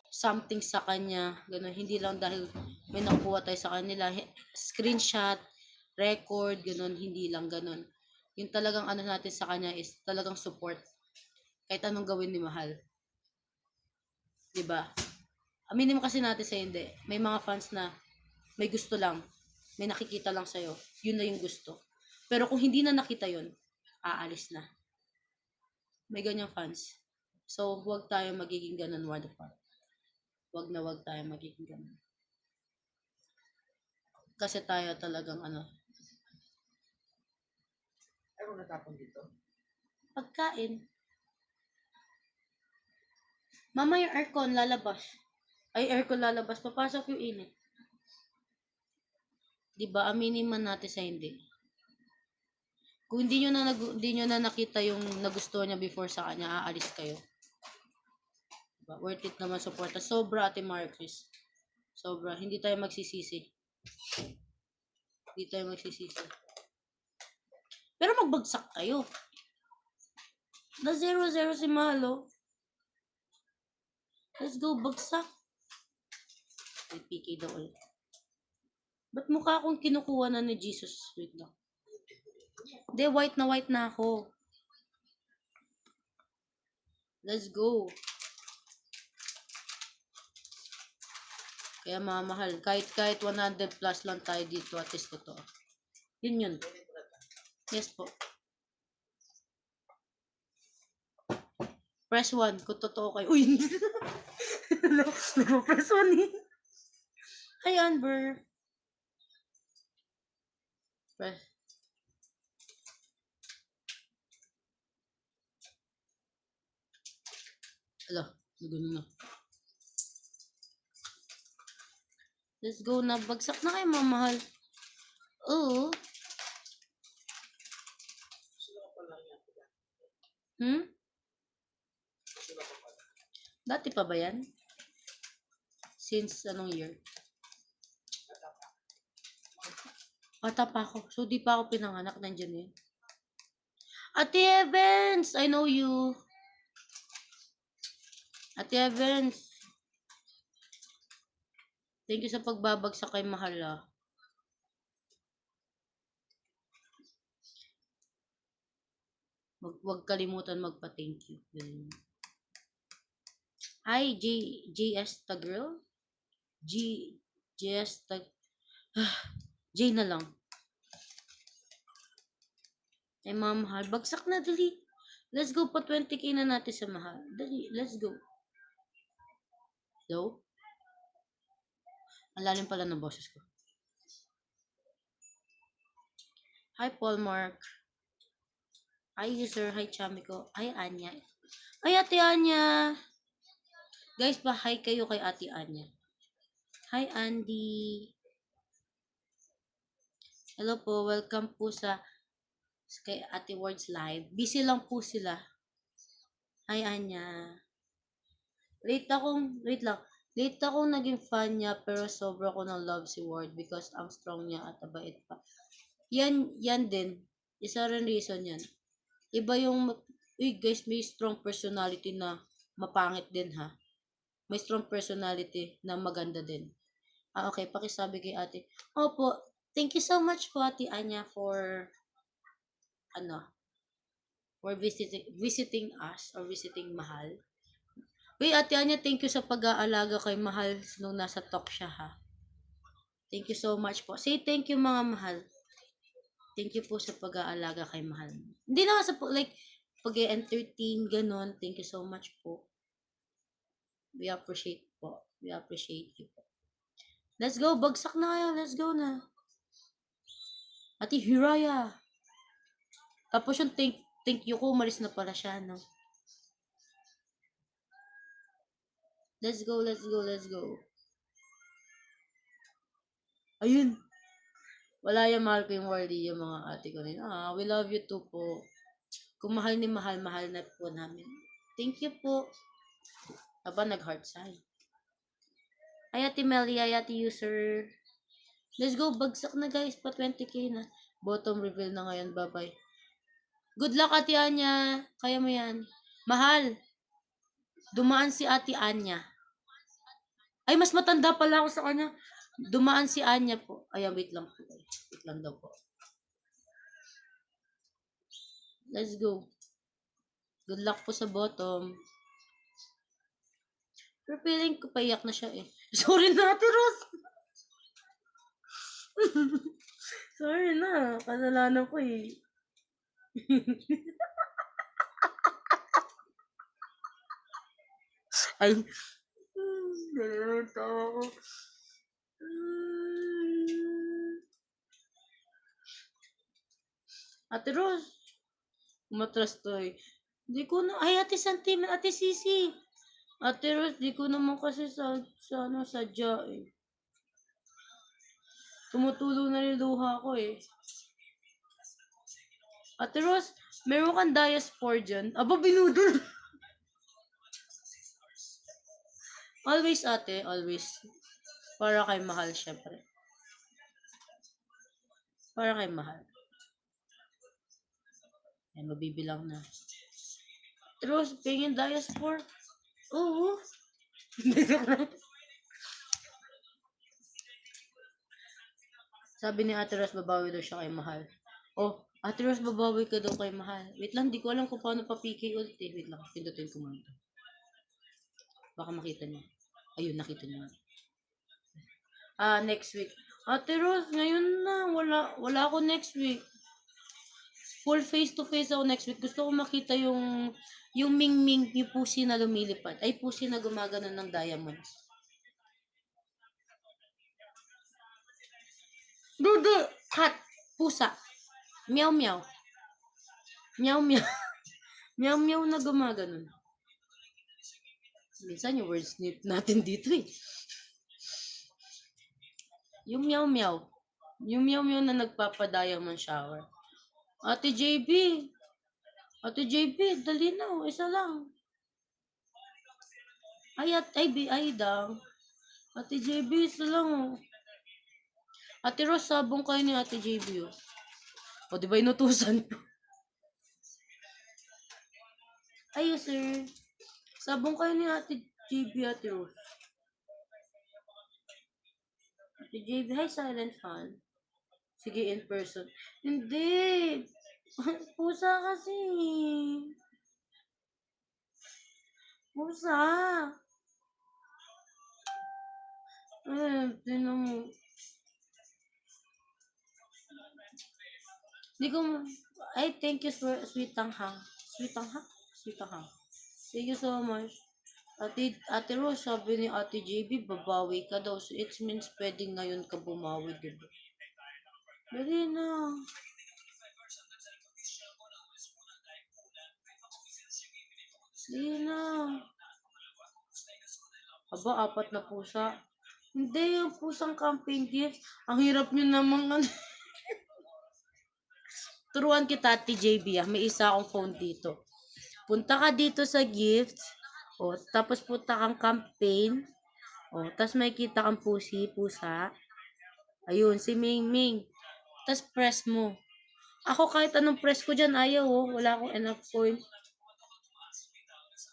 something sa kanya, gano'n. Hindi lang dahil may nakukuha tayo sa kanila, screenshot, record, gano'n, hindi lang gano'n. Yung talagang ano natin sa kanya is talagang support. Kahit anong gawin ni mahal, 'di ba? Aminin mo kasi natin sa hindi. May mga fans na may gusto lang, may nakikita lang sa'yo, yun na yung gusto. Pero kung hindi na nakita yun, aalis na. May ganyang fans. So, huwag tayo magiging ganun, word of heart. Huwag tayo magiging ganun. Kasi tayo talagang ano. Ano natapon dito? Pagkain. Mama, yung aircon lalabas. Ay, aircon lalabas. Papasok yung init. Diba? Aminin man natin sa hindi. Kung hindi nyo na nakita yung nagustuhan niya before sa kanya, aalis kayo. Diba? Worth it naman suporta. Sobra, Ate Marcus. Sobra. Hindi tayo magsisisi. Hindi tayo magsisisi. Pero magbagsak kayo. Na 0-0 si Malo. Let's go, bagsak. May PK daw ulit. Ba't mukha akong kinukuha na ni Jesus? Wait lang. Hindi, white na ako. Let's go. Kaya mamahal, kahit 100 plus lang tayo dito, at least totoo. Yun. Yes po. Press 1 kung totoo kayo. Uy, hindi. Press 1 eh. Hi, Amber. Press. Ala, nagano na. Let's go na. Bagsak na kayo, mamahal. Oo. Hmm? Dati pa ba yan? Since anong year? Bata pa ako. So, di pa ako pinanganak. Nandiyan yun. Ate Evans! I know you. Ate Evans. Thank you sa pagbabagsak kay mahal ah. Huwag kalimutan magpa-thank you. Hi, JS the girl? JS the... J na lang. Ay, mahal. Bagsak na, dali. Let's go pa 20k na natin sa mahal. Dali, let's go. Hello? Ang lalim pala ng boses ko. Hi, Paul Mark. Hi, user. Hi, chami ko. Hi, Anya. Ay, Ate Anya. Guys, pa-hi kayo kay Ate Anya. Hi, Andy. Hello po. Welcome po sa kay Ate Words Live. Busy lang po sila. Hi, Anya. Wait lang. Late akong naging fan niya pero sobra ko ng love si Ward because ang strong niya at abait pa. Yan din. Isa rin reason yan. Iba yung, uy guys, may strong personality na mapangit din ha. May strong personality na maganda din. Okay, pakisabi kay ate. Opo, thank you so much po ate Anya for, for visiting us or visiting Mahal. Uy, ate Anya, thank you sa pag-aalaga kay Mahal nung nasa talk siya ha. Thank you so much po. Say thank you mga mahal. Thank you po sa pag-aalaga kay mahal. Hindi naman sa like pag-entertain ganon. Thank you so much po. We appreciate po. We appreciate you po. Let's go. Bagsak na kayo. Let's go na. Ate Hiraya. Tapos yung thank you ko, umalis na pala siya, no? Let's go, let's go, let's go. Ayun. Wala yung mahal ko yung worthy yung mga ate ko rin. We love you too po. Kung mahal ni mahal, mahal na po namin. Thank you po. Aba, nag-heart sign. Ay, Ate Melly, ay, Ate User. Let's go, bagsak na guys, pa 20k na. Bottom reveal na ngayon, bye-bye. Good luck, Ate Anya. Kaya mo yan. Mahal, dumaan si Ate Anya. Ay, mas matanda pala ako sa kanya. Dumaan si Anya po. Ayan, wait lang po. Wait lang daw po. Let's go. Good luck po sa bottom. Pero feeling ko paiyak na siya eh. Sorry na, Ate Rose. Sorry na. Kasalanan ko eh. Ay. Nalito ako. Ate Rose. Umatras to eh. Di ko na. Ay, Ate Santiman, Ate Sisi. Ate Rose, di ko naman kasi sa ano, sadya eh. Tumutulo na yung luha ko eh. Ate Rose, meron kang diaspora dyan? Aba, binudol. Always ate, always. Para kay mahal, syempre. Para kay mahal. Ay, mabibilang na. Ate Rose, pingin diaspora? Oo. Sabi ni Ate Rose, babawi daw siya kay mahal. Oh, Ate Rose, babawi ka daw kay mahal. Wait lang, di ko alam kung paano papiki ulit eh. Wait lang, pindutin ko muna. Baka makita niyo. Ayun, nakita niyo. Next week. Ate Rose, ngayon na. Wala ako next week. Full face to face ako next week. Gusto ko makita yung Ming-Ming, yung pusi na lumilipad. Ay, pusi na gumagano ng diamonds. Dudu! Cat! Pusa! Meow meow. Meow meow. Meow meow na gumagano. Minsan yung words natin dito eh. Yung meow meow. Yung meow meow na nagpapa-diamond shower. Ate JB. Ate JB, dali na. Isa lang. Ay daw. Ate JB, isa lang. Ate Rose, sabong kayo ni Ate JB. O, di ba inutusan? Ay, sir. Sabong kayo ni Ate JB, Ate Rose. Ate JB, hi, silent fan. Sige, in person. Hindi. Pusa kasi. Pusa. Tinan mo. Di ko ay, thank you, sweet tanghang. Sweet tanghang? Sweet tanghang. Thank you so much. Ate Rose, sabi ni Ate JB, babawi ka daw. So, it means pwede ngayon ka bumawi, diba? Dali na. Dali na. Aba, 4 na pusa. Hindi, yung pusang campaign gift. Ang hirap nyo namang ano. Turuan kita, Ate JB, May isa akong phone dito. Punta ka dito sa gifts. O, tapos punta kang campaign. O, tapos may kita kang pusa. Ayun, si Ming Ming. Tapos press mo. Ako kahit anong press ko dyan, ayaw Wala akong enough point.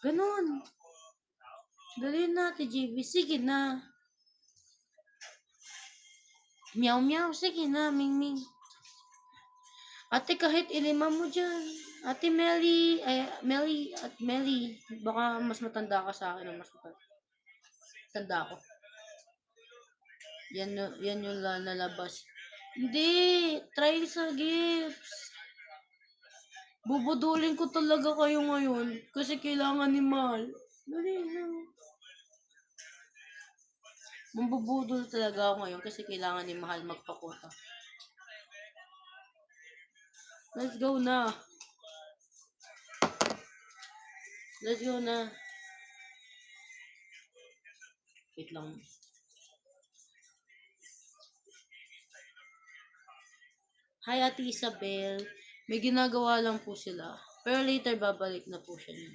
Ganon. Dali na, TJB. Sige na. Meow meow. Sige na, Ming Ming. Ate, kahit ilima mo dyan. Ate Melly. Melly. Baka mas matanda ka sa akin. Mas matanda ako. Yan yung lalabas. Hindi. Try sa gifts. Bubudulin ko talaga kayo ngayon. Kasi kailangan ni Mahal. Dali na. Mambubudol talaga ako ngayon kasi kailangan ni Mahal magpakuta. Let's go na. Let's go na. Wait lang. Hi, Ate Isabel. May ginagawa lang po sila. Pero later, babalik na po siya niya.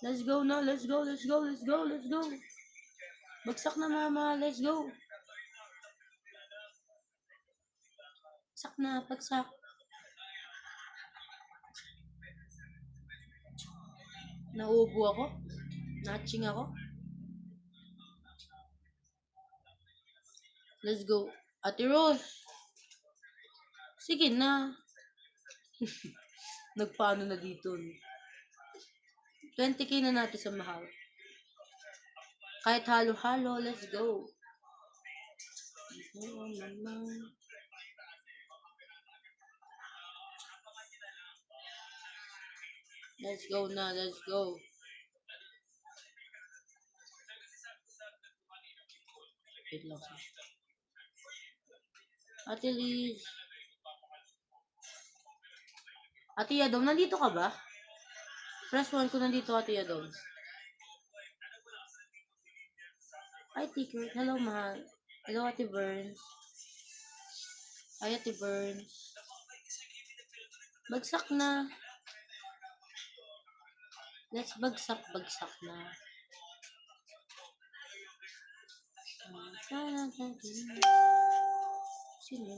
Let's go na. Let's go. Let's go. Let's go. Let's go. Bagsak na, mama. Let's go. Bagsak na. Bagsak. Nauubo ako. Natching ako. Let's go. Ate Rose. Sige na. Nagpaano na dito. 20k na natin sa mahal. Kahit halo-halo, let's go. Oo naman. Let's go na, let's go. Wait lang. Ate Liz. Ate Yadong, nandito ka ba? Press 1 ko nandito, Ate Yadong. Hi, Ticker. Hello, mahal. Hello, Ate Burns. Hi, Ate Burns. Bagsak na. Let's bagsak na. Sino?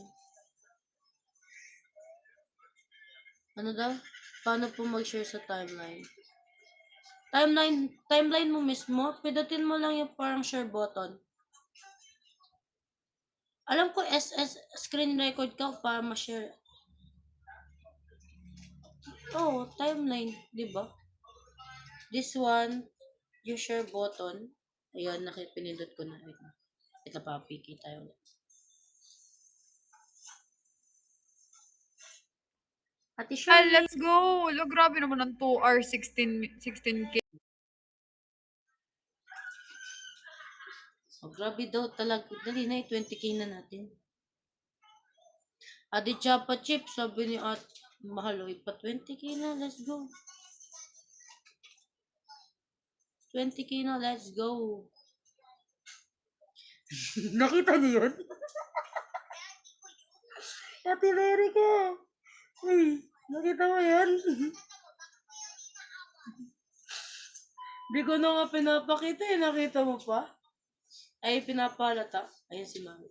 Ano daw? Paano po mag-share sa timeline? Timeline mo mismo, pindutin mo lang yung parang share button. Alam ko SS screen record ka para ma-share. Oh, timeline, di ba? This one, yung share button. Ayun, pinindot ko na. Ito pa, piki tayo. Ate Shirley. Let's go! Lo, grabe naman ang 2 hours, 16K. Oh, grabe daw talaga. Dali na, 20k na natin. Adi Chapa Chip, sabi ni At mahal, pa 20k na, let's go. 20k na, let's go. Nakita niyo yun? Ate Mary ka. Uy, nakita mo yan? Di ko na nga pinapakita eh, nakita mo pa? Ay, pinapalata. Ayun si Mami.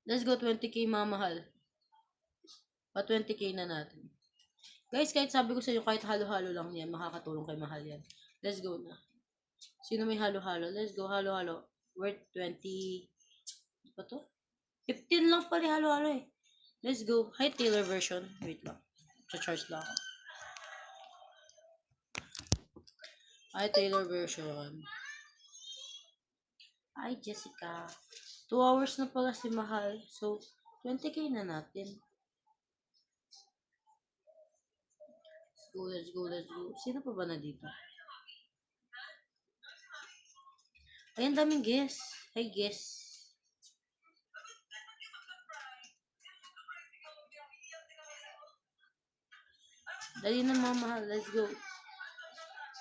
Let's go 20k mamahal. Pa 20k na natin. Guys, kahit sabi ko sa inyo, kahit halo-halo lang yan, makakatulong kay mahal yan. Let's go na. Sino may halo-halo? Let's go, halo-halo. Worth 20... Ano ba to? 15 lang pala halo-halo eh. Let's go. Hi, Taylor version. Wait lang. Sa-charge lang ako. Hi, Taylor version. Hi, Jessica. 2 hours na pala si Mahal. So, 20k na natin. Let's go, let's go. Sino pa ba na dito? Ay, ang daming guess. Hi, guess. Dali na mga mahal. Let's go.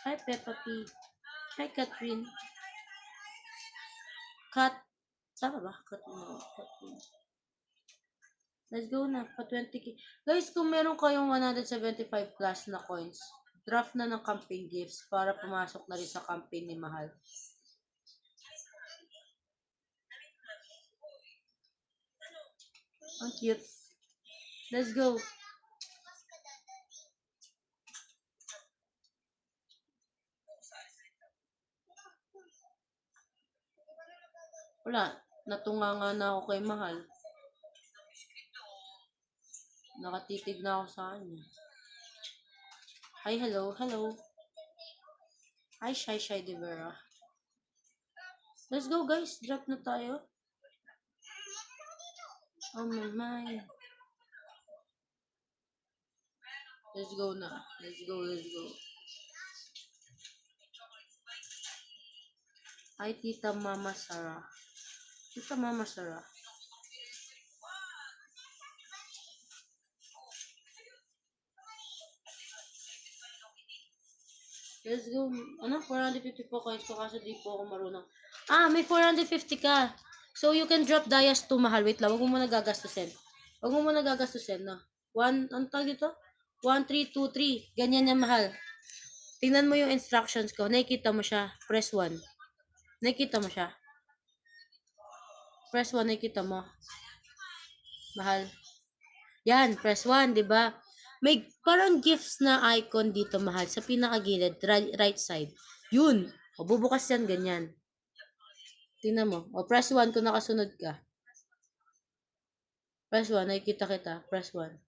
Hi, Peppa P. Hi, Catherine. Tama ba? Catherine. Let's go na. Pa 20k. Guys, kung meron kayong 175 plus na coins, draft na ng campaign gifts para pumasok na rin sa campaign ni Mahal. Ang cute. Let's go. Wala. Natunganga na ako kay Mahal. Nakatitig na ako sa kanya. Hi, hello, hello. Hi, Shy De Vera. Let's go, guys. Drop na tayo. Oh my. Let's go na. Let's go. Hi, Tita Mama Sarah. Tita Mama Sarah. Let's go. Ano? 450 po coins ko kasi di po ako marunong. May 450 ka. So, you can drop Dias to Mahal. Wait lang. Huwag mo muna gagastusin. No? Ang tag dito? 1, 3, 2, 3. Ganyan yan, Mahal. Tingnan mo yung instructions ko. Nakikita mo siya. Press 1. Nakikita mo siya. Press 1. Nakikita mo. Mahal. Yan. Press 1, di ba? May parang gifts na icon dito, mahal, sa pinakagilid, right side. Yun. O, bubukas yan, ganyan. Tingnan mo. O, press 1 kung nakasunod ka. Press 1, nakikita kita. Press 1.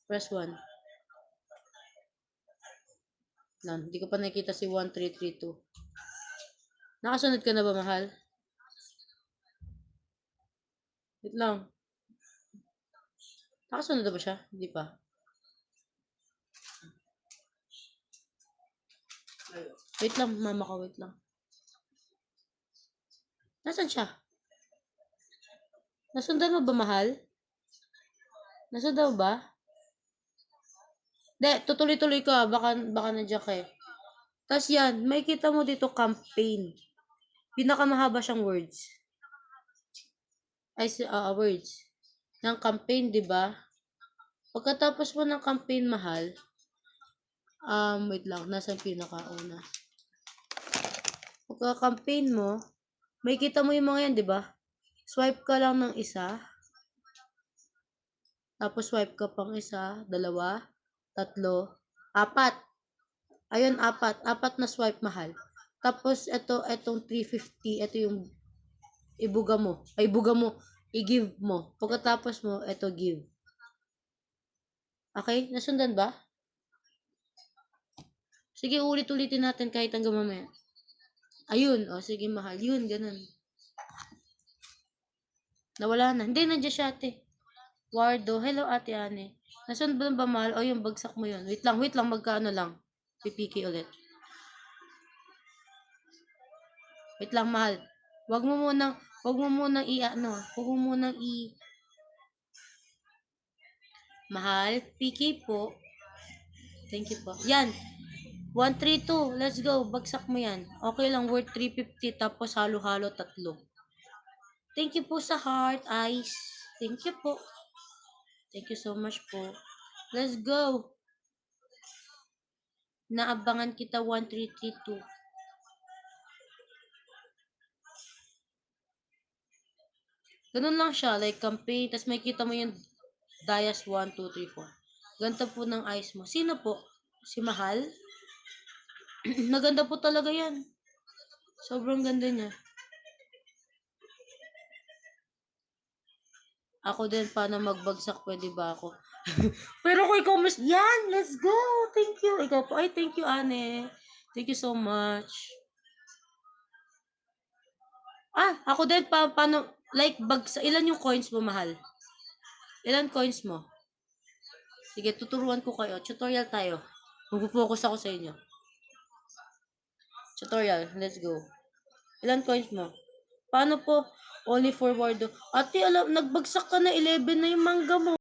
Press 1. Lan, hindi ko pa nakikita si 1332. Nakasunod ka na ba, mahal? Wait lang. Nakasunod na ba siya? Hindi pa. Wait lang, mama ko, wait lang. Nasaan siya? Nasundan mo ba, mahal? Nasundan mo ba? Hindi, tutuloy-tuloy ka. Baka nandiyan ka eh. Tapos yan, may kita mo dito campaign. Pinakamahaba siyang words. Words. Ng campaign, di ba? Pagkatapos mo ng campaign, mahal, wait lang, nasa pinakauna. Pagka-campaign mo, may kita mo yung mga yan, di ba? Swipe ka lang ng isa. Tapos swipe ka pang isa, 2, 3, 4. Ayun, 4. 4 na swipe, mahal. Tapos, etong 350, ito yung ibuga mo. I-give mo. Pagkatapos mo, ito give. Okay? Nasundan ba? Sige, ulit-ulitin natin kahit hanggang mamaya. Ayun. O, sige, mahal. Yun, ganun. Nawala na. Hindi, nandiyan siya, ate. Wardo. Hello, ate Ane. Nasundan ba, mahal? O, yung bagsak mo yun. Wait lang. Magkano lang. Pipiki ulit. Wait lang, mahal. Wag mo munang Mahal, piki po. Thank you po. Yan. 132. Let's go. Bagsak mo yan. Okay lang, worth 350 tapos halo-halo 3. Thank you po sa heart, eyes. Thank you po. Thank you so much po. Let's go. Naabangan kita 1332. Ganun lang siya, like campaign, tapos may kita mo yung Dias 1, 2, 3, 4. Ganda po ng eyes mo. Sino po? Si Mahal? Naganda po talaga yan. Sobrang ganda niya. Ako din, paano magbagsak? Pwede ba ako? Pero kung ikaw mas... Yan! Let's go! Thank you! Ikaw po. Ay, thank you, Ane. Thank you so much. Ako din, paano... Like, bagsak... Ilan yung coins mo, mahal? Ilan coins mo? Sige, tuturuan ko kayo. Tutorial tayo. Mag-focus ako sa inyo. Tutorial. Let's go. Ilan coins mo? Paano po? Only forward. Ate, alam, nagbagsak ka na 11 na yung mangga mo.